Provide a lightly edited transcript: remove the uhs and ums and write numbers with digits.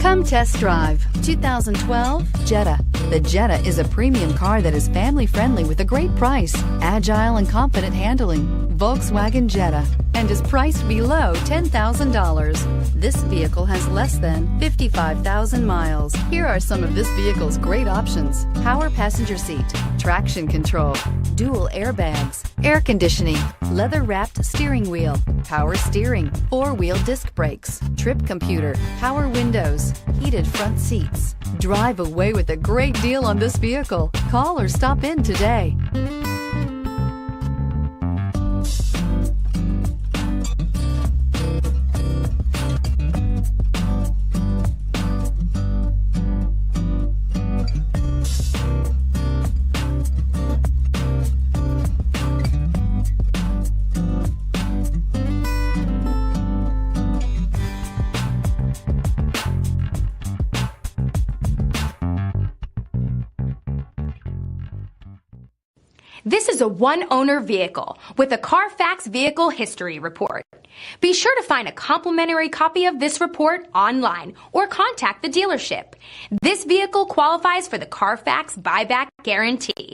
Come test drive 2012 Jetta. The Jetta is a premium car that is family-friendly with a great price, agile and confident handling. Volkswagen Jetta, and is priced below $10,000. This vehicle has less than 55,000 miles. Here are some of this vehicle's great options: power passenger seat, traction control, dual airbags, air conditioning, leather-wrapped steering wheel, power steering, four-wheel disc brakes, trip computer, power windows, heated front seats. Drive away with a great deal on this vehicle. Call or stop in today. This is a one-owner vehicle with a Carfax Vehicle History Report. Be sure to find a complimentary copy of this report online or contact the dealership. This vehicle qualifies for the Carfax Buyback Guarantee.